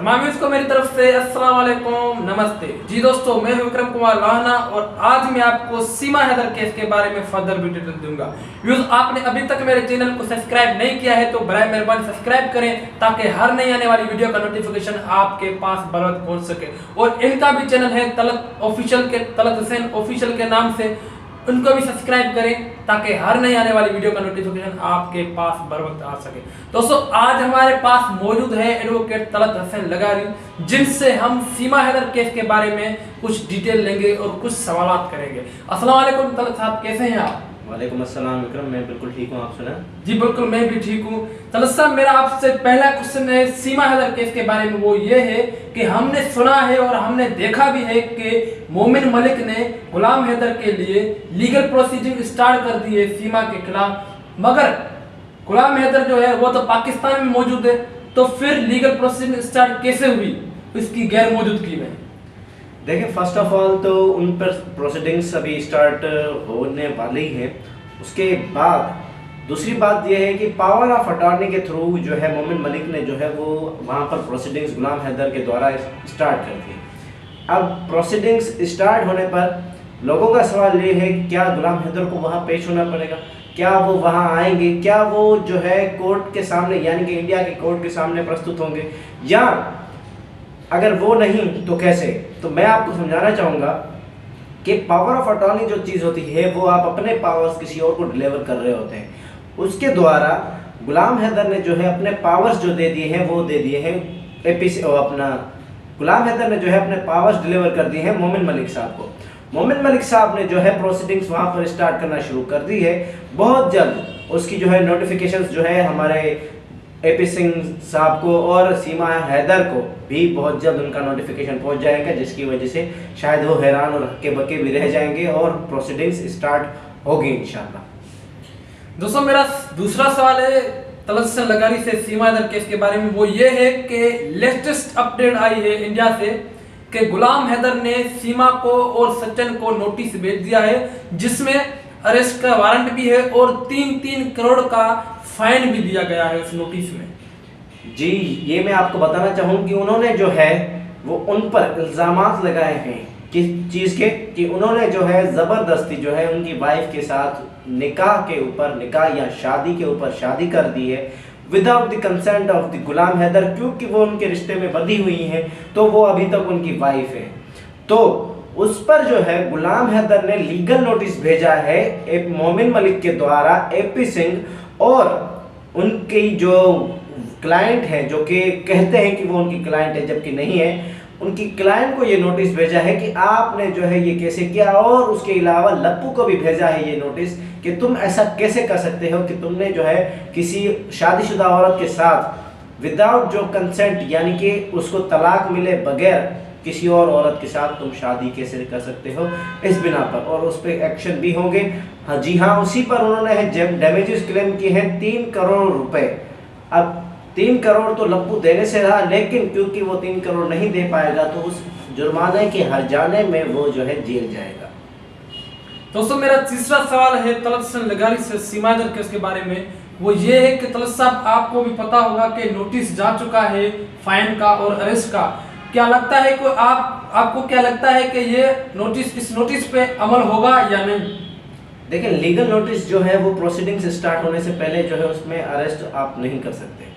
तमाम को मेरी तरफ से अस्सलाम वालेकुम, नमस्ते जी दोस्तों। मैं हूं विक्रम कुमार लाहना और आज मैं आपको सीमा हैदर केस के बारे में फर्दर भी डिटेल दूंगा। व्यूअर्स, आपने अभी तक मेरे चैनल को सब्सक्राइब नहीं किया है तो बराए मेहरबानी सब्सक्राइब करें ताकि हर नई आने वाली वीडियो का नोटिफिकेशन आपके पास बर वक्त पहुंच सके। और इनका भी चैनल है तलत ऑफिशियल के, तलत हुसैन ऑफिशियल के नाम से, उनको भी सब्सक्राइब करें ताकि हर नई आने वाली वीडियो का नोटिफिकेशन आपके पास बर वक्त आ सके। दोस्तों, आज हमारे पास मौजूद है एडवोकेट तलत हुसैन लगारी, जिनसे हम सीमा हैदर केस के बारे में कुछ डिटेल लेंगे और कुछ सवाल करेंगे। अस्सलाम वालेकुम तलत साहब, कैसे हैं आप? वालेकुम अस्सलाम विक्रम, मैं बिल्कुल ठीक हूँ, आप सुना? जी बिल्कुल, मैं भी ठीक हूँ। तलत साहब, मेरा आपसे पहला क्वेश्चन है सीमा हैदर केस के बारे में। वो ये है कि हमने सुना है और हमने देखा भी है कि मोमिन मलिक ने गुलाम हैदर के लिए लीगल प्रोसीडिंग स्टार्ट कर दी है सीमा के खिलाफ, मगर गुलाम हैदर जो है वो तो पाकिस्तान में मौजूद है, तो फिर लीगल प्रोसीडिंग स्टार्ट कैसे हुई इसकी गैर मौजूदगी में? देखिए, फर्स्ट ऑफ ऑल तो उन पर प्रोसीडिंग्स अभी स्टार्ट होने वाली हैं। उसके बाद दूसरी बात यह है कि पावर ऑफ अटॉर्नी के थ्रू जो है मोमिन मलिक ने जो है वो वहाँ पर प्रोसीडिंग्स गुलाम हैदर के द्वारा स्टार्ट कर दी। अब प्रोसीडिंग्स स्टार्ट होने पर लोगों का सवाल ये है कि क्या गुलाम हैदर को वहाँ पेश होना पड़ेगा, क्या वो वहाँ आएंगे, क्या वो जो है कोर्ट के सामने यानी कि इंडिया के कोर्ट के सामने प्रस्तुत होंगे, या अगर वो नहीं तो कैसे? तो मैं आपको समझाना चाहूँगा कि पावर ऑफ अटॉर्नी जो चीज़ होती है वो आप अपने पावर्स किसी और को डिलीवर कर रहे होते हैं। उसके द्वारा गुलाम हैदर ने जो है अपने पावर्स जो दे दिए हैं वो दे दिए हैं गुलाम हैदर ने जो है अपने पावर्स डिलीवर कर दिए हैं मोमिन मलिक साहब को। मोमिन मलिक साहब ने जो है प्रोसीडिंग्स वहाँ पर स्टार्ट करना शुरू कर दी है। बहुत जल्द उसकी जो है नोटिफिकेशंस जो है हमारे एपी सिंह साहब को और सीमा हैदर को भी बहुत जल्द उनका नोटिफिकेशन पहुंच जाएगा, जिसकी वजह से शायद वो हैरान और हक्के बक्के भी रह जाएंगे और प्रोसीडिंग्स स्टार्ट होगी इंशाल्लाह। दोस्तों, मेरा दूसरा सवाल है तलत हुसैन लगारी से सीमा हैदर केस के बारे में। वो ये है कि लेटेस्ट अपडेट आई है इंडिया से कि गुलाम हैदर ने सीमा को और सचिन को नोटिस भेज दिया है, जिसमें अरेस्ट का वारंट भी है और 3-3 करोड़ का फाइन भी दिया गया है उस नोटिस में। जी, ये मैं आपको बताना चाहूँ कि उन्होंने जो है वो उन पर इल्ज़ामात लगाए हैं किस चीज़ के, कि उन्होंने जो है ज़बरदस्ती जो है उनकी वाइफ के साथ निकाह या शादी के ऊपर शादी कर दी है without the consent of the Ghulam Haider, क्योंकि वो उनके रिश्ते में बंधी हुई हैं तो वो अभी तक उनकी वाइफ है। तो उस पर जो है गुलाम हैदर ने लीगल नोटिस भेजा है एक मोमिन मलिक के द्वारा एपी सिंह और उनकी जो क्लाइंट है, जो कि कहते हैं कि वो उनकी क्लाइंट है जबकि नहीं है, उनकी क्लाइंट को ये नोटिस भेजा है कि आपने जो है ये कैसे किया। और उसके अलावा लप्पू को भी भेजा है ये नोटिस कि तुम ऐसा कैसे कर सकते हो कि तुमने जो है किसी शादीशुदा औरत के साथ विदाउट जो कंसेंट यानी कि उसको तलाक मिले बगैर किसी और औरत के साथ तुम शादी कैसे कर सकते हो, इस बिना पर। और उस पर एक्शन भी होंगे। हाँ जी हाँ, उसी पर उन्होंने डैमेजेस क्लेम किए हैं 3 करोड़ रुपए। अब 3 करोड़ तो लप्पू देने से रहा, लेकिन क्योंकि वो 3 करोड़ नहीं दे पाएगा तो उस जुर्माने के हर्जाने में वो जो है जेल जाएगा। दोस्तों, मेरा तीसरा सवाल है तलत हुसैन लगारी से सीमा हैदर केस के बारे में। वो ये है कि तलत साहब, आपको भी पता होगा कि नोटिस जा चुका है फाइन का और अरेस्ट का। क्या लगता है कि आपको क्या लगता है कि ये नोटिस, इस नोटिस पे अमल होगा या नहीं? देखिए, लीगल नोटिस जो है वो प्रोसीडिंग्स स्टार्ट होने से पहले जो है उसमें अरेस्ट आप नहीं कर सकते,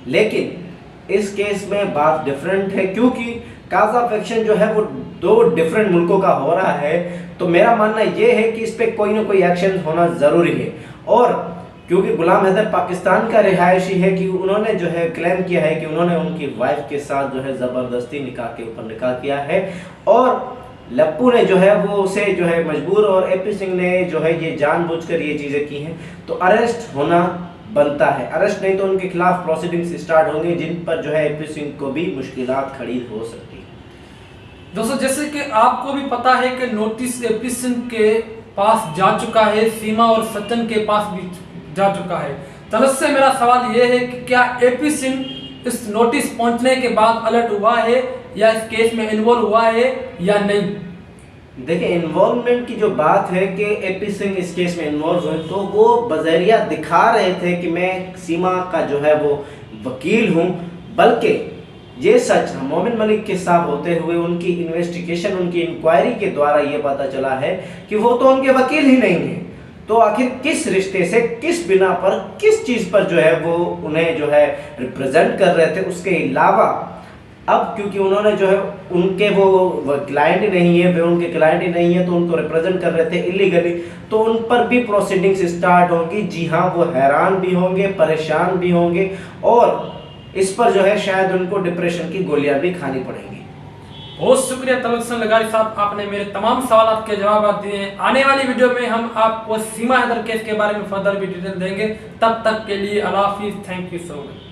लेकिन इस केस में बात डिफरेंट है क्योंकि काज ऑफ एक्शन जो है वो 2 डिफरेंट मुल्कों का हो रहा है। तो मेरा मानना ये है कि इस पे कोई ना कोई एक्शन होना ज़रूरी है। और क्योंकि गुलाम हैदर पाकिस्तान का रिहायशी है कि उन्होंने जो है क्लेम किया है कि उन्होंने उनकी वाइफ के साथ जो है ज़बरदस्ती निकाह के ऊपर निकाह किया है और लप्पू ने जो है वो उसे जो है मजबूर और एपी सिंह ने जो है ये जानबूझकर ये चीज़ें की हैं, तो अरेस्ट होना बनता है। अरेस्ट नहीं तो उनके खिलाफ प्रोसीडिंग्स स्टार्ट होंगे, जिन पर जो है एपी सिंह को भी मुश्किलात खड़ी हो सकती है। दोस्तों, जैसे कि आपको भी पता है कि नोटिस एपी सिंह के पास जा चुका है, सीमा और सचिन के पास भी जा चुका है। तलत से मेरा सवाल ये है कि क्या एपी सिंह इस नोटिस पहुंचने के बाद अलर्ट हुआ है या इस केस में इन्वॉल्व हुआ है या नहीं? देखिए, इन्वॉल्वमेंट की जो बात है कि एपी सिंह इस केस में इन्वॉल्व हुए, तो वो बजरिया दिखा रहे थे कि मैं सीमा का जो है वो वकील हूँ, बल्कि ये सच मोमिन मलिक के साथ होते हुए उनकी इन्वेस्टिगेशन, उनकी इंक्वायरी के द्वारा ये पता चला है कि वो तो उनके वकील ही नहीं है। तो आखिर किस रिश्ते से, किस बिना पर, किस चीज़ पर जो है वो उन्हें जो है रिप्रेजेंट कर रहे थे। उसके अलावा अब क्योंकि उन्होंने जो है उनके वो क्लाइंट ही नहीं है, वे उनके क्लाइंट ही नहीं है, तो उनको रिप्रेजेंट कर रहे थे इलीगली, तो उन पर भी प्रोसीडिंग्स स्टार्ट होंगी। जी हाँ, वो हैरान भी होंगे, परेशान भी होंगे और इस पर जो है शायद उनको डिप्रेशन की गोलियां भी खानी पड़ेंगी। बहुत शुक्रिया तलक्सन लगारी साहब, आपने मेरे तमाम सवालों के जवाब दिए हैं। आने वाली वीडियो में हम आपको सीमा हैदर केस के बारे में फर्दर भी डिटेल देंगे। तब तक के लिए अल्लाह हाफिज़। Thank you so much.